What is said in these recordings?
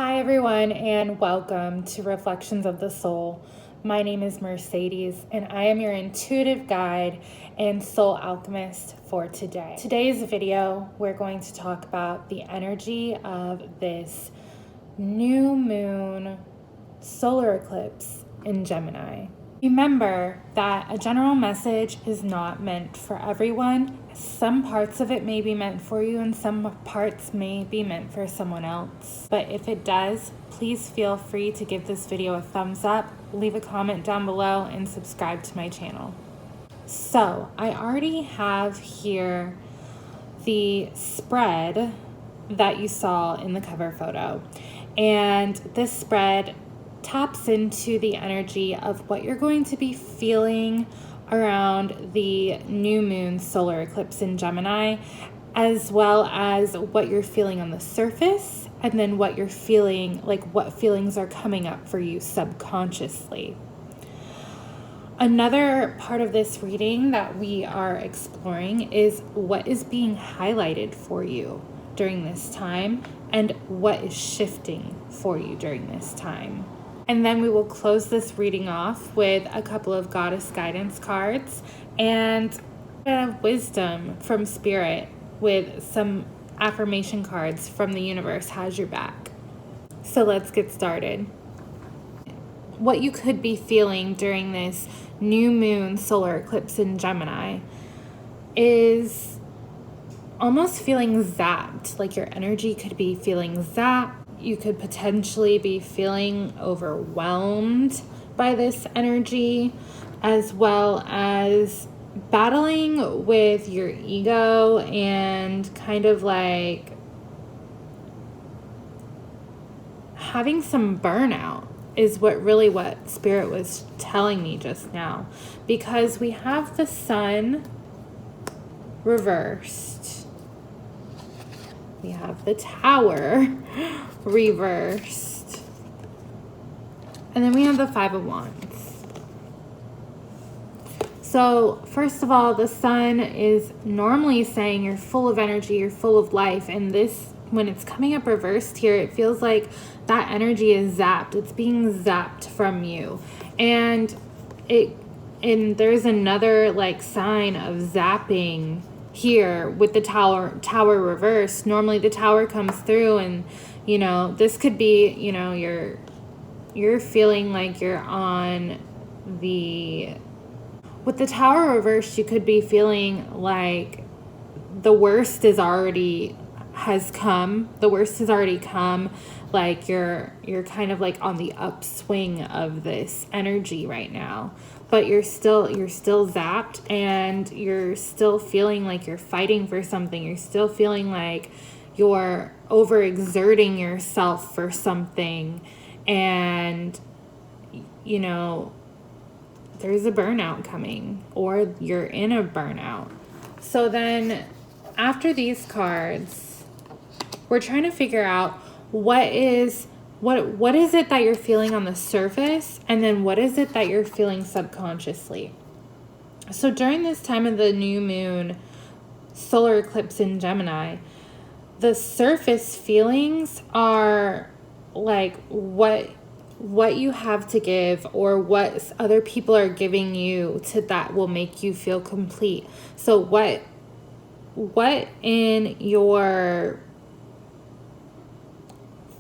Hi, everyone, and welcome to Reflections of the Soul. My name is Mercedes, and I am your intuitive guide and soul alchemist for today. Today's video, we're going to talk about the energy of this new moon solar eclipse in Gemini. Remember that a general message is not meant for everyone. Some parts of it may be meant for you and some parts may be meant for someone else. But if it does, please feel free to give this video a thumbs up, leave a comment down below, and subscribe to my channel. So I already have here the spread that you saw in the cover photo. And this spread taps into the energy of what you're going to be feeling around the new moon solar eclipse in Gemini, as well as what you're feeling on the surface, and then what you're feeling, like what feelings are coming up for you subconsciously. Another part of this reading that we are exploring is what is being highlighted for you during this time and what is shifting for you during this time. And then we will close this reading off with a couple of goddess guidance cards and wisdom from spirit with some affirmation cards from the universe has your back. So let's get started. What you could be feeling during this new moon solar eclipse in Gemini is almost feeling zapped, like your energy could be feeling zapped. You could potentially be feeling overwhelmed by this energy, as well as battling with your ego and kind of like having some burnout is what spirit was telling me just now, because we have the sun reversed. We have the tower reversed. And then we have the Five of Wands. So first of all, the sun is normally saying you're full of energy, you're full of life. And this, when it's coming up reversed here, it feels like that energy is zapped. It's being zapped from you. And there's another like sign of zapping here with the tower reversed. Normally the tower comes through and, you know, this could be, you know, you're feeling like you're on with the tower reversed, you could be feeling like the worst has already come. Like you're kind of like on the upswing of this energy right now, but you're still zapped, and you're still feeling like you're fighting for something. You're still feeling like you're overexerting yourself for something, and you know there's a burnout coming, or you're in a burnout. So then after these cards, we're trying to figure out what is it that you're feeling on the surface, and then what is it that you're feeling subconsciously. So during this time of the new moon solar eclipse in Gemini, the surface feelings are like what you have to give, or what other people are giving you that will make you feel complete. So what in your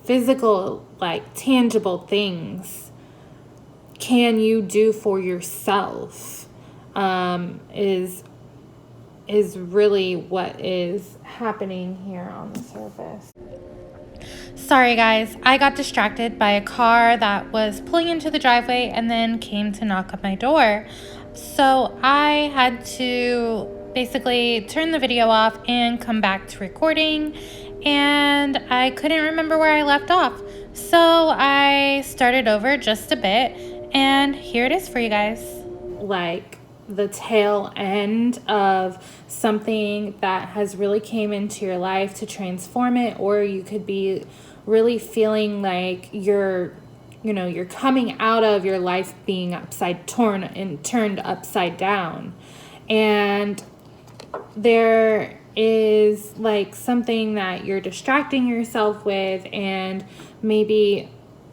physical, like tangible things can you do for yourself is really what is happening here on the surface. Sorry guys, I got distracted by a car that was pulling into the driveway and then came to knock on my door. So I had to basically turn the video off and come back to recording, and I couldn't remember where I left off. So I started over just a bit, and here it is for you guys. Like the tail end of something that has really came into your life to transform it, or you could be really feeling like you're coming out of your life being turned upside down, and there is like something that you're distracting yourself with, and maybe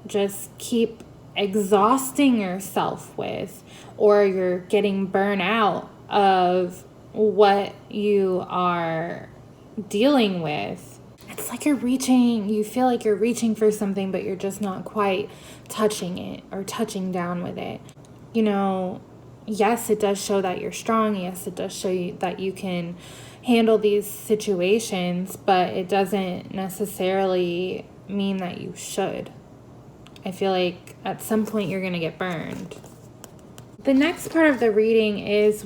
just keep exhausting yourself with, or you're getting burnt out of what you are dealing with. It's like you feel like you're reaching for something, but you're just not quite touching it or touching down with it. You know, yes, it does show that you're strong. Yes, it does show you that you can handle these situations, but it doesn't necessarily mean that you should. I feel like at some point you're going to get burned. The next part of the reading is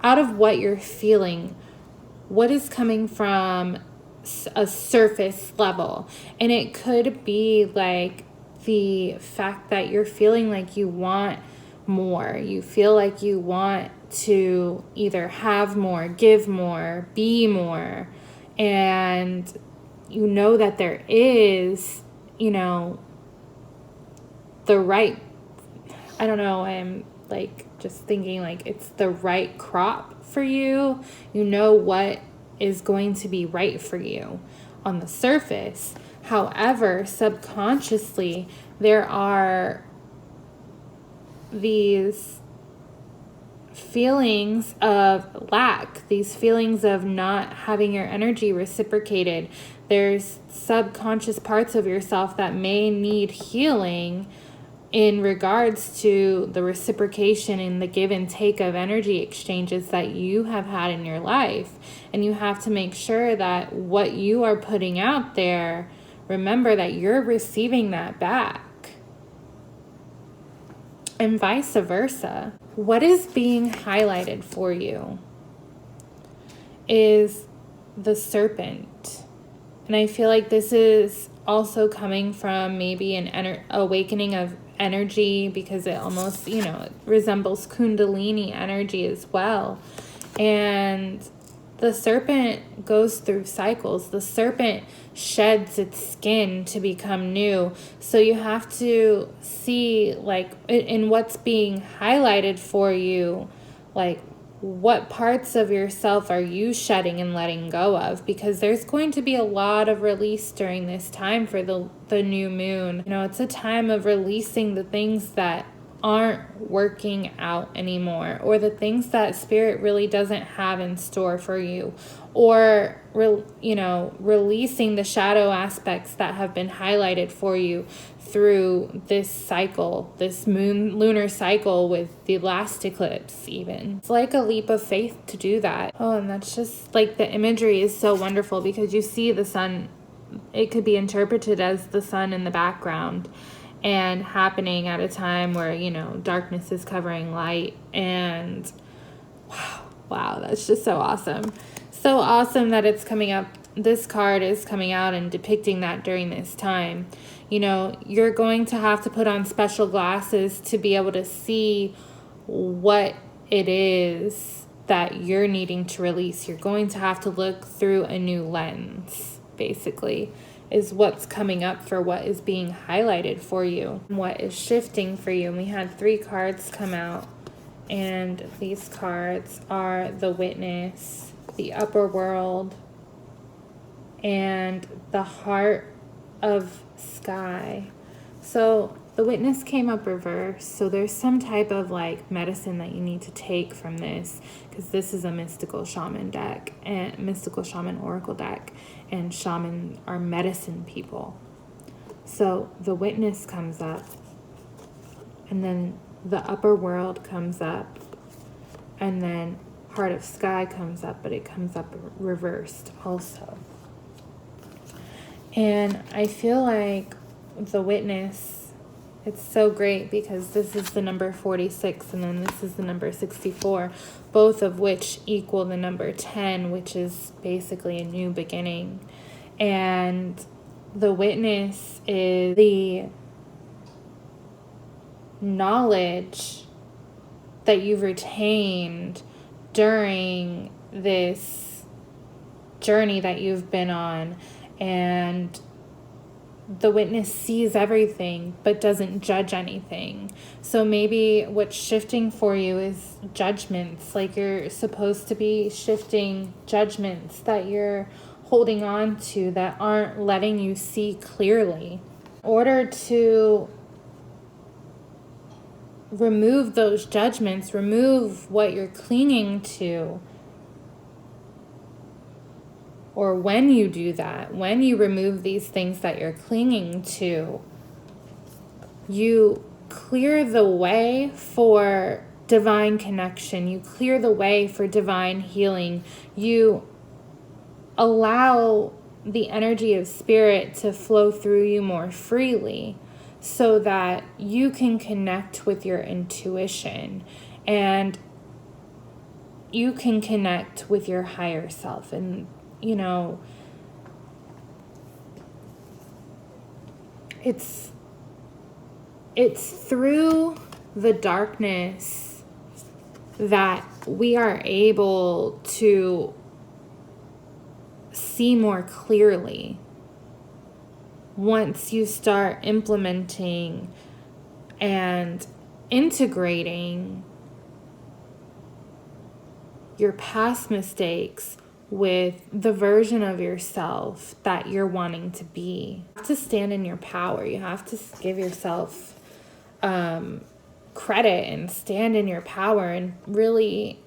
out of what you're feeling, what is coming from a surface level. And it could be like the fact that you're feeling like you want more. You feel like you want to either have more, give more, be more. And you know that there is, the right, I don't know, I'm like just thinking like it's the right crop for you. You know what is going to be right for you on the surface. However, subconsciously, there are these feelings of lack, these feelings of not having your energy reciprocated. There's subconscious parts of yourself that may need healing in regards to the reciprocation and the give and take of energy exchanges that you have had in your life. And you have to make sure that what you are putting out there, remember that you're receiving that back. And vice versa. What is being highlighted for you is the serpent. And I feel like this is also coming from maybe an awakening of energy, because it almost, it resembles Kundalini energy as well. And the serpent goes through cycles. The serpent sheds its skin to become new. So you have to see, like, in what's being highlighted for you, like, what parts of yourself are you shedding and letting go of? Because there's going to be a lot of release during this time for the new moon. It's a time of releasing the things that aren't working out anymore, or the things that spirit really doesn't have in store for you, or releasing the shadow aspects that have been highlighted for you through this cycle, this lunar cycle with the last eclipse. Even it's like a leap of faith to do that. Oh, and that's just like, the imagery is so wonderful because you see the sun. It could be interpreted as the sun in the background, and happening at a time where, darkness is covering light. And wow, that's just so awesome. So awesome that it's coming up. This card is coming out and depicting that during this time. You're going to have to put on special glasses to be able to see what it is that you're needing to release. You're going to have to look through a new lens, basically, is what's coming up for what is being highlighted for you, what is shifting for you. And we had 3 cards come out, and these cards are the Witness, the Upper World, and the Heart of Sky. So the Witness came up reversed, so there's some type of like medicine that you need to take from this, because this is a mystical shaman deck, and mystical shaman oracle deck, and shaman are medicine people. So the Witness comes up, and then the Upper World comes up, and then Heart of Sky comes up, but it comes up reversed also. And I feel like the Witness, it's so great because this is the number 46, and then this is the number 64, both of which equal the number 10, which is basically a new beginning. And the Witness is the knowledge that you've retained during this journey that you've been on. And the Witness sees everything but doesn't judge anything. So maybe what's shifting for you is judgments. Like, you're supposed to be shifting judgments that you're holding on to that aren't letting you see clearly. In order to remove those judgments, remove what you're clinging to, or when you do that, when you remove these things that you're clinging to, you clear the way for divine connection. You clear the way for divine healing. You allow the energy of spirit to flow through you more freely so that you can connect with your intuition and you can connect with your higher self. And, you know, it's through the darkness that we are able to see more clearly. Once you start implementing and integrating your past mistakes with the version of yourself that you're wanting to be. You have to stand in your power. You have to give yourself credit and stand in your power and really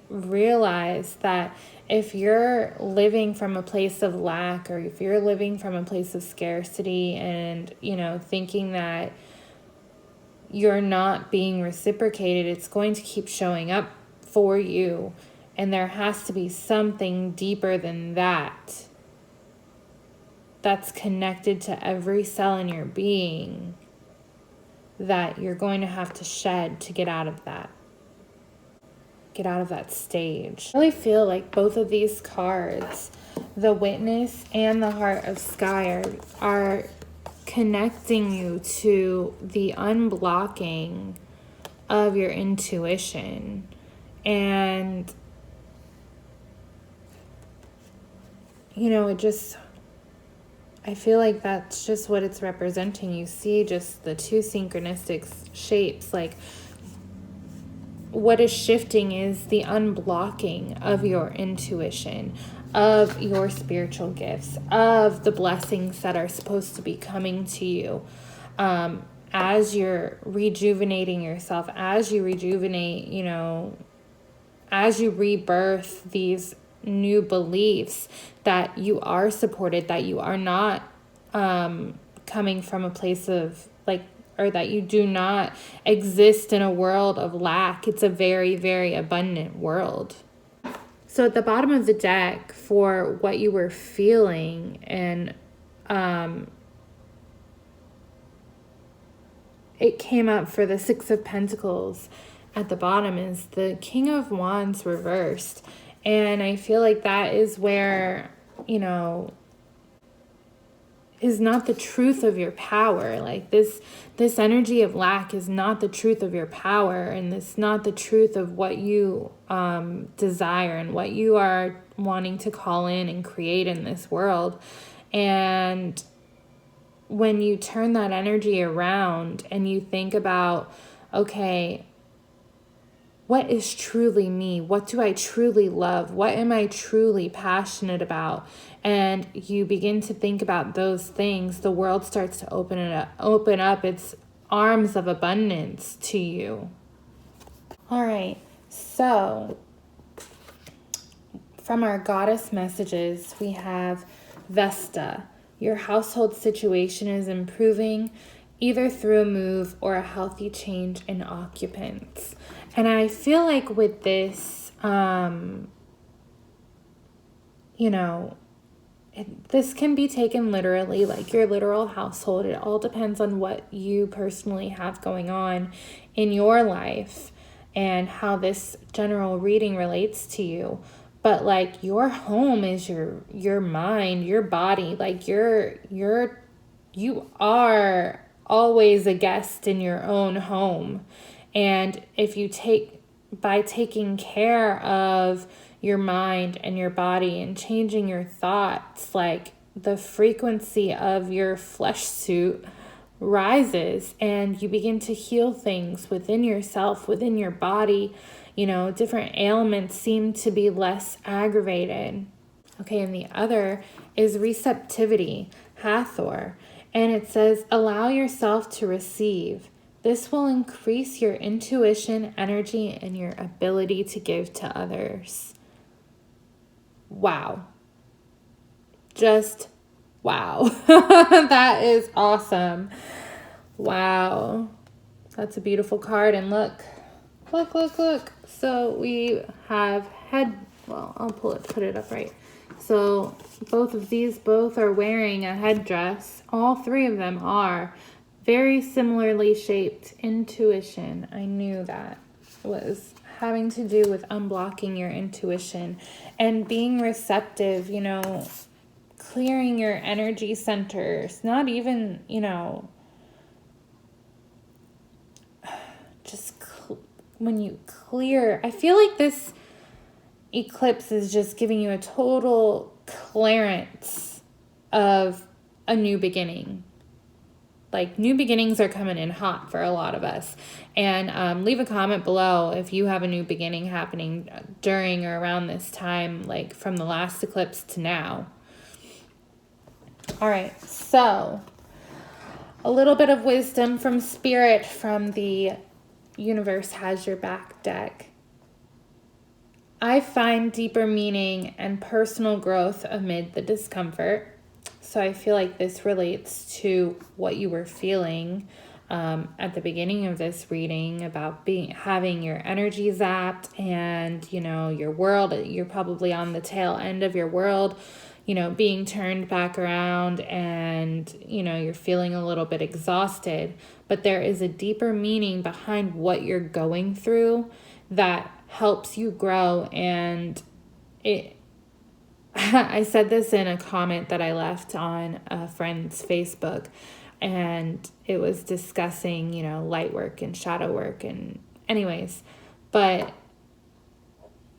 realize that if you're living from a place of lack, or if you're living from a place of scarcity and, you know, thinking that you're not being reciprocated, it's going to keep showing up for you. And there has to be something deeper than that that's connected to every cell in your being that you're going to have to shed to get out of that. Get out of that stage. I really feel like both of these cards, the Witness and the Heart of Sky, are connecting you to the unblocking of your intuition. And, you know, I feel like that's just what it's representing. You see just the two synchronistic shapes. Like, what is shifting is the unblocking of your intuition, of your spiritual gifts, of the blessings that are supposed to be coming to you. As you're rejuvenating yourself, as you rejuvenate, you know, as you rebirth these new beliefs that you are supported, that you are not coming from a place of like, or that you do not exist in a world of lack. It's a very, very abundant world. So at the bottom of the deck, for what you were feeling, and it came up for the Six of Pentacles at the bottom, is the King of Wands reversed. And I feel like that is where, you know, is not the truth of your power. Like this energy of lack is not the truth of your power, and it's not the truth of what you desire and what you are wanting to call in and create in this world. And when you turn that energy around and you think about, okay, what is truly me? What do I truly love? What am I truly passionate about? And you begin to think about those things, the world starts to open up its arms of abundance to you. All right, so from our goddess messages, we have Vesta. Your household situation is improving, either through a move or a healthy change in occupants. And I feel like with this, you know, this can be taken literally, like your literal household. It all depends on what you personally have going on in your life and how this general reading relates to you. But like your home is your mind, your body. Like you are always a guest in your own home. And if you by taking care of your mind and your body and changing your thoughts, like the frequency of your flesh suit rises and you begin to heal things within yourself, within your body. You know, different ailments seem to be less aggravated. Okay, and the other is receptivity, Hathor. And it says, allow yourself to receive. This will increase your intuition, energy, and your ability to give to others. Wow. Just wow. That is awesome. Wow. That's a beautiful card. And look. So we have well, I'll put it up right. So both of these are wearing a headdress. All three of them are very similarly shaped. Intuition. I knew that was having to do with unblocking your intuition and being receptive, you know, clearing your energy centers, not even, you know, just when you clear. I feel like this eclipse is just giving you a total clearance of a new beginning. Like, new beginnings are coming in hot for a lot of us. And leave a comment below if you have a new beginning happening during or around this time, like from the last eclipse to now. All right, so a little bit of wisdom from Spirit from the Universe Has Your Back deck. I find deeper meaning and personal growth amid the discomfort. So I feel like this relates to what you were feeling at the beginning of this reading about having your energy zapped and, you know, your world, you're probably on the tail end of your world, you know, being turned back around, and, you know, you're feeling a little bit exhausted. But there is a deeper meaning behind what you're going through that helps you grow. And I said this in a comment that I left on a friend's Facebook, and it was discussing, you know, light work and shadow work, and anyways, but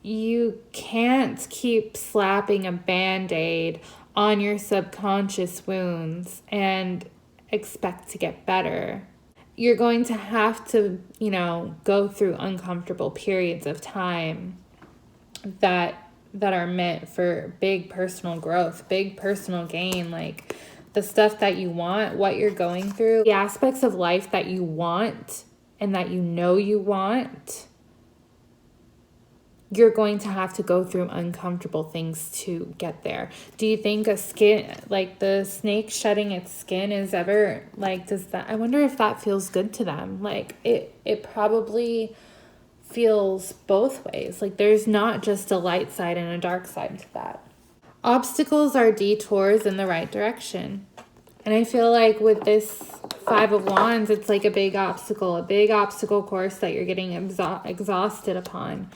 you can't keep slapping a Band-Aid on your subconscious wounds and expect to get better. You're going to have to, you know, go through uncomfortable periods of time that are meant for big personal growth, big personal gain, like the stuff that you want, what you're going through, the aspects of life that you want and that you know you want. You're going to have to go through uncomfortable things to get there. Do you think like the snake shedding its skin is ever, like, I wonder if that feels good to them? Like, it probably feels both ways. Like, there's not just a light side and a dark side to that. Obstacles are detours in the right direction. And I feel like with this Five of Wands, it's like a big obstacle course that you're getting exhausted upon.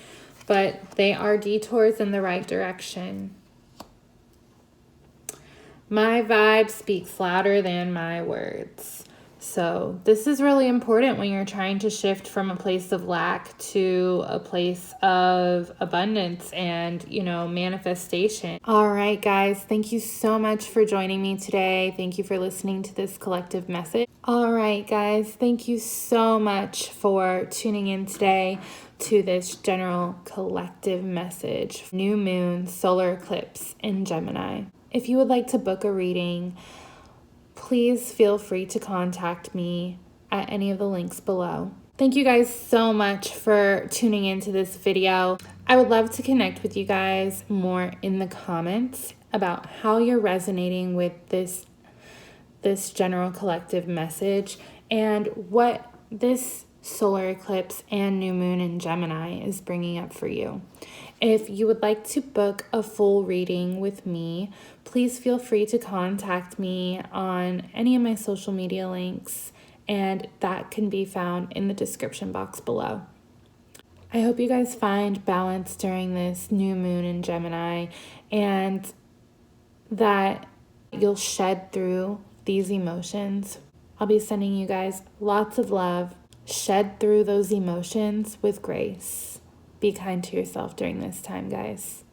But they are detours in the right direction. My vibe speaks louder than my words. So this is really important when you're trying to shift from a place of lack to a place of abundance and, you know, manifestation. All right, guys, thank you so much for joining me today. Thank you for listening to this collective message. All right, guys, thank you so much for tuning in today to this general collective message. New moon, solar eclipse in Gemini. If you would like to book a reading, please feel free to contact me at any of the links below. Thank you guys so much for tuning into this video. I would love to connect with you guys more in the comments about how you're resonating with this general collective message and what this solar eclipse and new moon in Gemini is bringing up for you. If you would like to book a full reading with me, please feel free to contact me on any of my social media links, and that can be found in the description box below. I hope you guys find balance during this new moon in Gemini, and that you'll shed through these emotions. I'll be sending you guys lots of love. Shed through those emotions with grace. Be kind to yourself during this time, guys.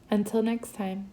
Until next time.